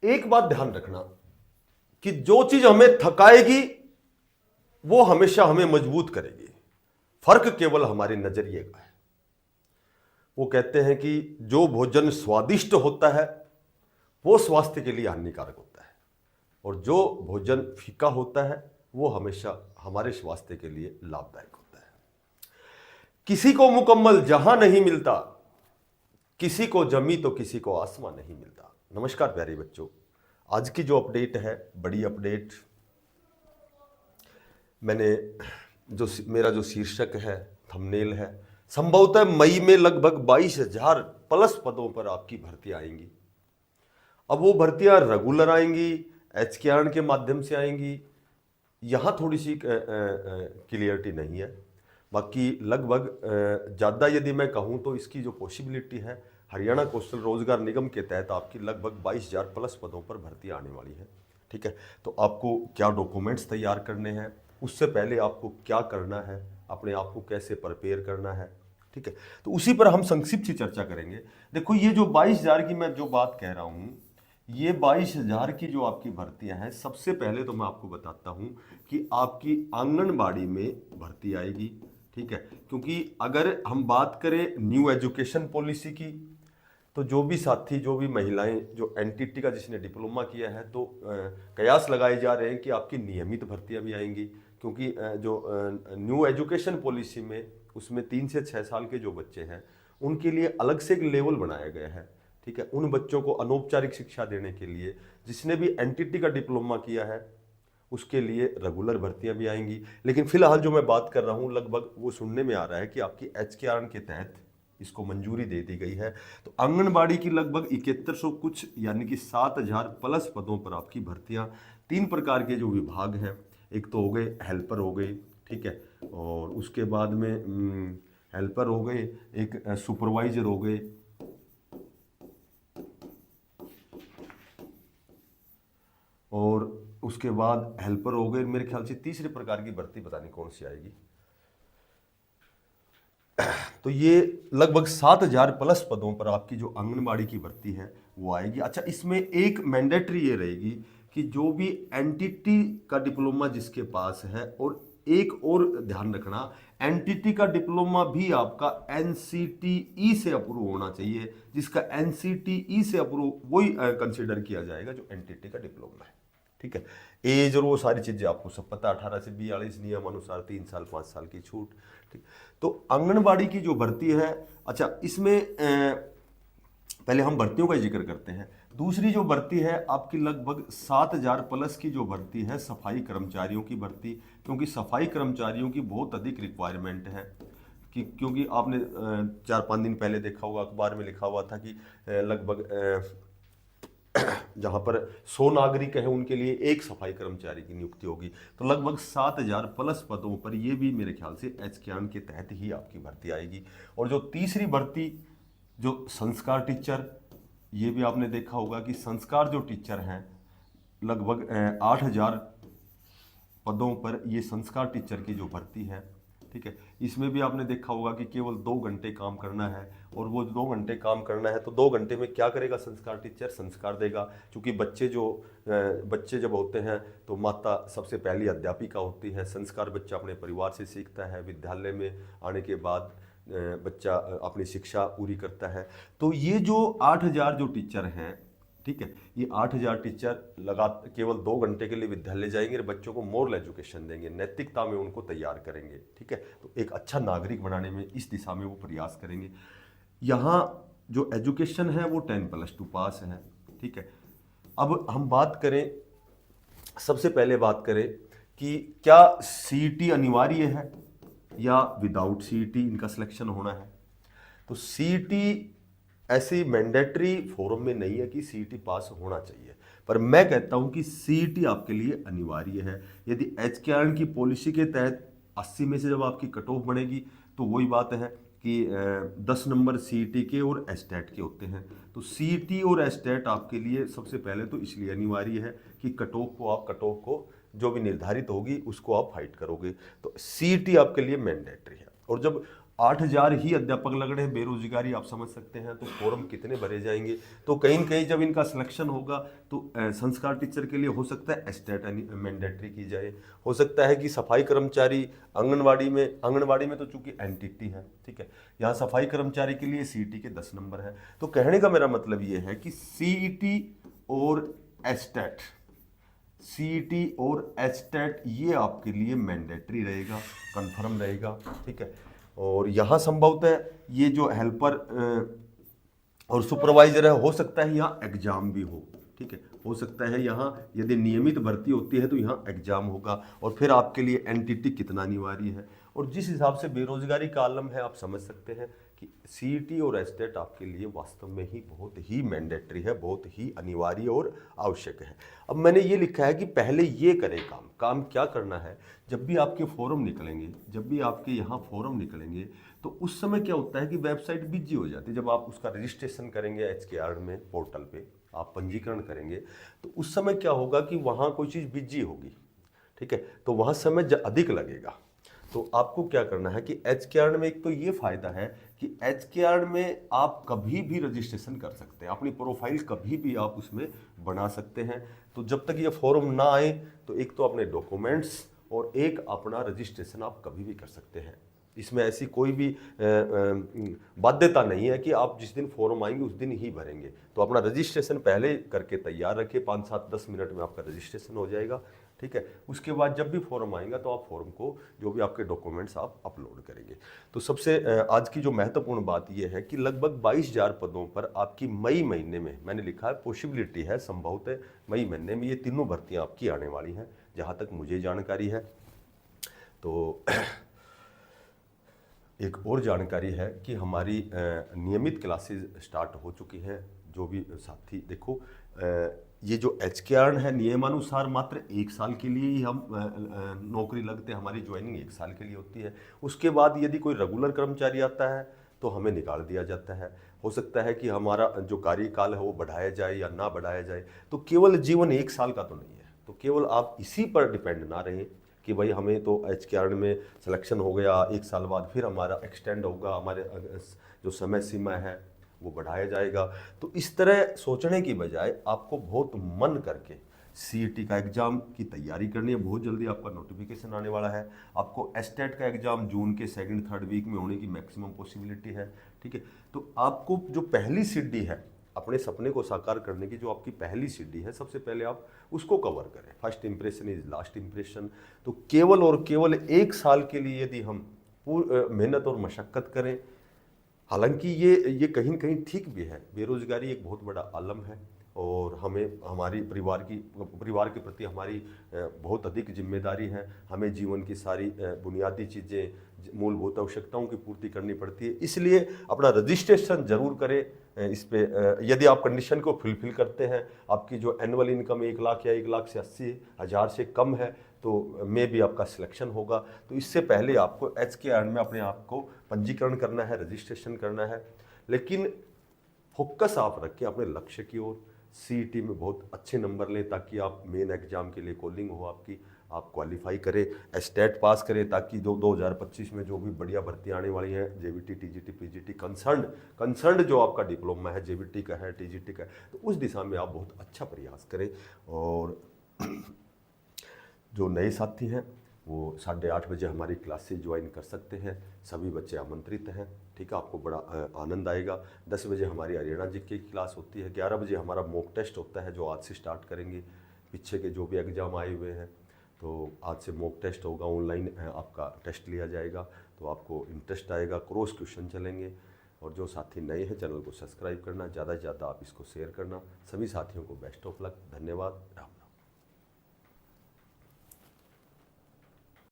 एक बात ध्यान रखना कि जो चीज हमें थकाएगी वो हमेशा हमें मजबूत करेगी। फर्क केवल हमारे नजरिए का है। वो कहते हैं कि जो भोजन स्वादिष्ट होता है वो स्वास्थ्य के लिए हानिकारक होता है, और जो भोजन फीका होता है वो हमेशा हमारे स्वास्थ्य के लिए लाभदायक होता है। किसी को मुकम्मल जहां नहीं मिलता, किसी को जमी तो किसी को आसमां नहीं मिलता। नमस्कार प्यारे बच्चों, आज की जो अपडेट है बड़ी अपडेट। मैंने जो मेरा जो शीर्षक है, थंबनेल है, संभवतः मई में लगभग 22,000 प्लस पदों पर आपकी भर्ती आएंगी। अब वो भर्तियां रेगुलर आएंगी, एचकेआरएन के माध्यम से आएंगी, यहां थोड़ी सी क्लियरिटी नहीं है। बाकी लगभग ज़्यादा यदि मैं कहूं तो इसकी जो पॉसिबिलिटी है, हरियाणा कौशल रोजगार निगम के तहत आपकी लगभग 22,000 प्लस पदों पर भर्ती आने वाली है। ठीक है, तो आपको क्या डॉक्यूमेंट्स तैयार करने हैं, उससे पहले आपको क्या करना है, अपने आप को कैसे प्रिपेयर करना है, ठीक है, तो उसी पर हम संक्षिप्त सी चर्चा करेंगे। देखो, ये जो 22,000 की मैं जो बात कह रहा हूं, ये 22,000 की जो आपकी भर्तियां हैं, सबसे पहले तो मैं आपको बताता हूं कि आपकी आंगनबाड़ी में भर्ती आएगी। ठीक है, क्योंकि अगर हम बात करें न्यू एजुकेशन पॉलिसी की, तो जो भी साथी, जो भी महिलाएं, जो एनटीटी का जिसने डिप्लोमा किया है, तो कयास लगाए जा रहे हैं कि आपकी नियमित भर्तियां भी आएंगी। क्योंकि जो न्यू एजुकेशन पॉलिसी में, उसमें 3 से 6 साल के जो बच्चे हैं उनके लिए अलग से एक लेवल बनाया गया है। ठीक है, उन बच्चों को अनौपचारिक शिक्षा देने के लिए जिसने भी एनटीटी का डिप्लोमा किया है उसके लिए रेगुलर भर्तियां भी आएंगी। लेकिन फिलहाल जो मैं बात कर रहा हूं, लगभग वो सुनने में आ रहा है कि आपकी एचकेआरएन के तहत इसको मंजूरी दे दी गई है। तो आंगनबाड़ी की लगभग 7100 कुछ, यानी कि 7,000 प्लस पदों पर आपकी भर्तियां, 3 प्रकार के जो विभाग हैं, एक तो हो गए हेल्पर हो गए, ठीक है, और उसके बाद में हेल्पर हो गए, एक सुपरवाइजर हो गए, और उसके बाद हेल्पर हो गए। मेरे ख्याल से तीसरे प्रकार की भर्ती पता नहीं कौन सी आएगी। तो ये लगभग 7,000 प्लस पदों पर आपकी जो आंगनबाड़ी की भर्ती है वो आएगी। अच्छा, इसमें एक मैंडेटरी ये रहेगी कि जो भी एनटीटी का डिप्लोमा जिसके पास है, और एक और ध्यान रखना, एनटीटी का डिप्लोमा भी आपका एनसीटीई से अप्रूव होना चाहिए। जिसका एनसीटीई से अप्रूव, वही कंसिडर किया जाएगा जो एनटीटी का डिप्लोमा है। ठीक है, एज और वो सारी चीजें आपको सब पता, 18 से 42 नियम अनुसार 3 साल 5 साल की छूट। ठीक, तो आंगनबाड़ी की जो भर्ती है, अच्छा इसमें पहले हम भर्तियों का जिक्र करते हैं। दूसरी जो भर्ती है आपकी लगभग 7,000 प्लस की जो भर्ती है, सफाई कर्मचारियों की भर्ती। क्योंकि सफाई कर्मचारियों की बहुत अधिक रिक्वायरमेंट है, कि क्योंकि आपने 4-5 दिन पहले देखा होगा, अखबार में लिखा हुआ था कि लगभग जहां पर 100 नागरिक हैं उनके लिए एक सफाई कर्मचारी की नियुक्ति होगी। तो लगभग 7,000 प्लस पदों पर ये भी मेरे ख्याल से एचकेआरएन के तहत ही आपकी भर्ती आएगी। और जो तीसरी भर्ती, जो संस्कार टीचर, ये भी आपने देखा होगा कि संस्कार जो टीचर हैं, लगभग 8,000 पदों पर ये संस्कार टीचर की जो भर्ती है। ठीक है, इसमें भी आपने देखा होगा कि केवल 2 घंटे काम करना है, और वो 2 घंटे काम करना है तो 2 घंटे में क्या करेगा संस्कार टीचर? संस्कार देगा। क्योंकि बच्चे जब होते हैं तो माता सबसे पहली अध्यापिका होती है। संस्कार बच्चा अपने परिवार से सीखता है, विद्यालय में आने के बाद बच्चा अपनी शिक्षा पूरी करता है। तो ये जो 8,000 जो टीचर हैं, ठीक है, ये 8,000 टीचर लगा केवल 2 घंटे के लिए विद्यालय जाएंगे और बच्चों को मोरल एजुकेशन देंगे, नैतिकता में उनको तैयार करेंगे। ठीक है, तो एक अच्छा नागरिक बनाने में इस दिशा में वो प्रयास करेंगे। यहाँ जो एजुकेशन है वो 10+2 पास है। ठीक है, अब हम बात करें, सबसे पहले बात करें कि क्या सीईटी अनिवार्य है या विदाउट सीईटी इनका सिलेक्शन होना है। तो सीईटी ऐसी मैंडेटरी फॉर्म में नहीं है कि सीईटी पास होना चाहिए, पर मैं कहता हूं कि सीईटी आपके लिए अनिवार्य है। यदि एचकेआरएन की पॉलिसी के तहत 80 में से जब आपकी कट ऑफ बनेगी, तो वही बात है कि 10 नंबर सीईटी के और एस्टेट के होते हैं। तो सीईटी और एस्टेट आपके लिए सबसे पहले तो इसलिए अनिवार्य है कि कट ऑफ को जो भी निर्धारित होगी उसको आप फाइट करोगे। तो सीईटी आपके लिए मैंडेटरी है। और जब 8,000 ही अध्यापक लग रहे हैं, बेरोजगारी आप समझ सकते हैं, तो फॉर्म कितने भरे जाएंगे। तो कहीं न कहीं जब इनका सिलेक्शन होगा तो संस्कार टीचर के लिए हो सकता है एस्टेट मैंडेटरी की जाए, हो सकता है कि सफाई कर्मचारी आंगनवाड़ी में तो चूंकि एनटीटी है, ठीक है, यहाँ सफाई कर्मचारी के लिए सीईटी के 10 नंबर है। तो कहने का मेरा मतलब ये है कि सीईटी और एस्टेट, सीईटी और एस्टेट ये आपके लिए मैंडेटरी रहेगा, कंफर्म रहेगा, ठीक है। और यहाँ संभवतः ये जो हेल्पर और सुपरवाइजर है, हो सकता है यहाँ एग्जाम भी हो, ठीक है, हो सकता है यहाँ यदि नियमित भर्ती होती है तो यहाँ एग्जाम होगा, और फिर आपके लिए एनटीटी कितना अनिवार्य है। और जिस हिसाब से बेरोजगारी का आलम है, आप समझ सकते हैं कि सीईटी और एस्टेट आपके लिए वास्तव में ही बहुत ही मैंडेटरी है, बहुत ही अनिवार्य और आवश्यक है। अब मैंने ये लिखा है कि पहले ये करें काम क्या करना है। जब भी आपके फॉर्म निकलेंगे, जब भी आपके यहाँ फॉर्म निकलेंगे, तो उस समय क्या होता है कि वेबसाइट बिजी हो जाती है। जब आप उसका रजिस्ट्रेशन करेंगे HKR में पोर्टल पे, आप पंजीकरण करेंगे, तो उस समय क्या होगा कि वहाँ कोई चीज़ बिजी होगी, ठीक है, तो वहाँ समय अधिक लगेगा। तो आपको क्या करना है कि HKR में एक तो ये फायदा है कि HKR में आप कभी भी रजिस्ट्रेशन कर सकते हैं, अपनी प्रोफाइल कभी भी आप उसमें बना सकते हैं। तो जब तक ये फॉर्म ना आए तो एक तो अपने डॉक्यूमेंट्स और एक अपना रजिस्ट्रेशन आप कभी भी कर सकते हैं। इसमें ऐसी कोई भी बाध्यता नहीं है कि आप जिस दिन फॉर्म आएंगे उस दिन ही भरेंगे। तो अपना रजिस्ट्रेशन पहले करके तैयार रखें, 5-7-10 मिनट में आपका रजिस्ट्रेशन हो जाएगा, ठीक है। उसके बाद जब भी फॉर्म आएगा तो आप फॉर्म को, जो भी आपके डॉक्यूमेंट्स, आप अपलोड करेंगे। तो सबसे आज की जो महत्वपूर्ण बात यह है कि लगभग 22,000 पदों पर आपकी मई महीने में, मैंने लिखा है पॉसिबिलिटी है, संभवतः मई महीने में ये तीनों भर्तियाँ आपकी आने वाली हैं, जहाँ तक मुझे जानकारी है। तो एक और जानकारी है कि हमारी नियमित क्लासेस स्टार्ट हो चुकी हैं। जो भी साथी, देखो ये जो HKR है, नियमानुसार मात्र 1 साल के लिए ही हम नौकरी लगते हैं, हमारी ज्वाइनिंग 1 साल के लिए होती है। उसके बाद यदि कोई रेगुलर कर्मचारी आता है तो हमें निकाल दिया जाता है। हो सकता है कि हमारा जो कार्यकाल है वो बढ़ाया जाए या ना बढ़ाया जाए। तो केवल जीवन 1 साल का तो नहीं है, तो केवल आप इसी पर डिपेंड ना रहें कि भाई हमें तो HKR में सिलेक्शन हो गया, 1 साल बाद फिर हमारा एक्सटेंड होगा, हमारे जो समय सीमा है वो बढ़ाया जाएगा। तो इस तरह सोचने की बजाय आपको बहुत मन करके सीईटी का एग्ज़ाम की तैयारी करनी है। बहुत जल्दी आपका नोटिफिकेशन आने वाला है। आपको एस्टेट का एग्ज़ाम जून के 2-3 वीक में होने की मैक्सिमम पॉसिबिलिटी है, ठीक है। तो आपको जो पहली सीढ़ी है अपने सपने को साकार करने की, जो आपकी पहली सीढ़ी है, सबसे पहले आप उसको कवर करें। First impression is last impression. तो केवल और केवल 1 साल के लिए यदि हम मेहनत और मशक्क़त करें, हालांकि ये कहीं न कहीं ठीक भी है, बेरोजगारी एक बहुत बड़ा आलम है और हमें हमारी परिवार के प्रति हमारी बहुत अधिक जिम्मेदारी है। हमें जीवन की सारी बुनियादी चीज़ें, मूलभूत आवश्यकताओं की पूर्ति करनी पड़ती है। इसलिए अपना रजिस्ट्रेशन जरूर करें। इस पे यदि आप कंडीशन को फुलफिल करते हैं, आपकी जो एनुअल इनकम 1 लाख या 1,80,000 से कम है, तो में भी आपका सिलेक्शन होगा। तो इससे पहले आपको HKR में अपने आप को पंजीकरण करना है, रजिस्ट्रेशन करना है। लेकिन फोकस आप रखें अपने लक्ष्य की ओर। सीईटी में बहुत अच्छे नंबर लें ताकि आप मेन एग्जाम के लिए कॉलिंग हो आपकी, आप क्वालिफाई करें, एस्टेट पास करें, ताकि जो 2025 में जो भी बढ़िया भर्तियाँ आने वाली हैं, JBT, TGT, PGT, कंसर्न्ड जो आपका डिप्लोमा है, JBT का है, TGT का है, तो उस दिशा में आप बहुत अच्छा प्रयास करें। और जो नए साथी हैं वो 8:30 बजे हमारी क्लासेस ज्वाइन कर सकते हैं। सभी बच्चे आमंत्रित हैं, ठीक है। आपको बड़ा आनंद आएगा। 10 बजे हमारी हरियाणा जी की क्लास होती है। 11 बजे हमारा मॉक टेस्ट होता है, जो आज से स्टार्ट करेंगे। पीछे के जो भी एग्ज़ाम आए हुए हैं, तो आज से मॉक टेस्ट होगा, ऑनलाइन आपका टेस्ट लिया जाएगा, तो आपको इंटरेस्ट आएगा। क्रॉस क्वेश्चन चलेंगे। और जो साथी नए हैं, चैनल को सब्सक्राइब करना, ज़्यादा से ज़्यादा आप इसको शेयर करना। सभी साथियों को बेस्ट ऑफ लक। धन्यवाद। राम राम।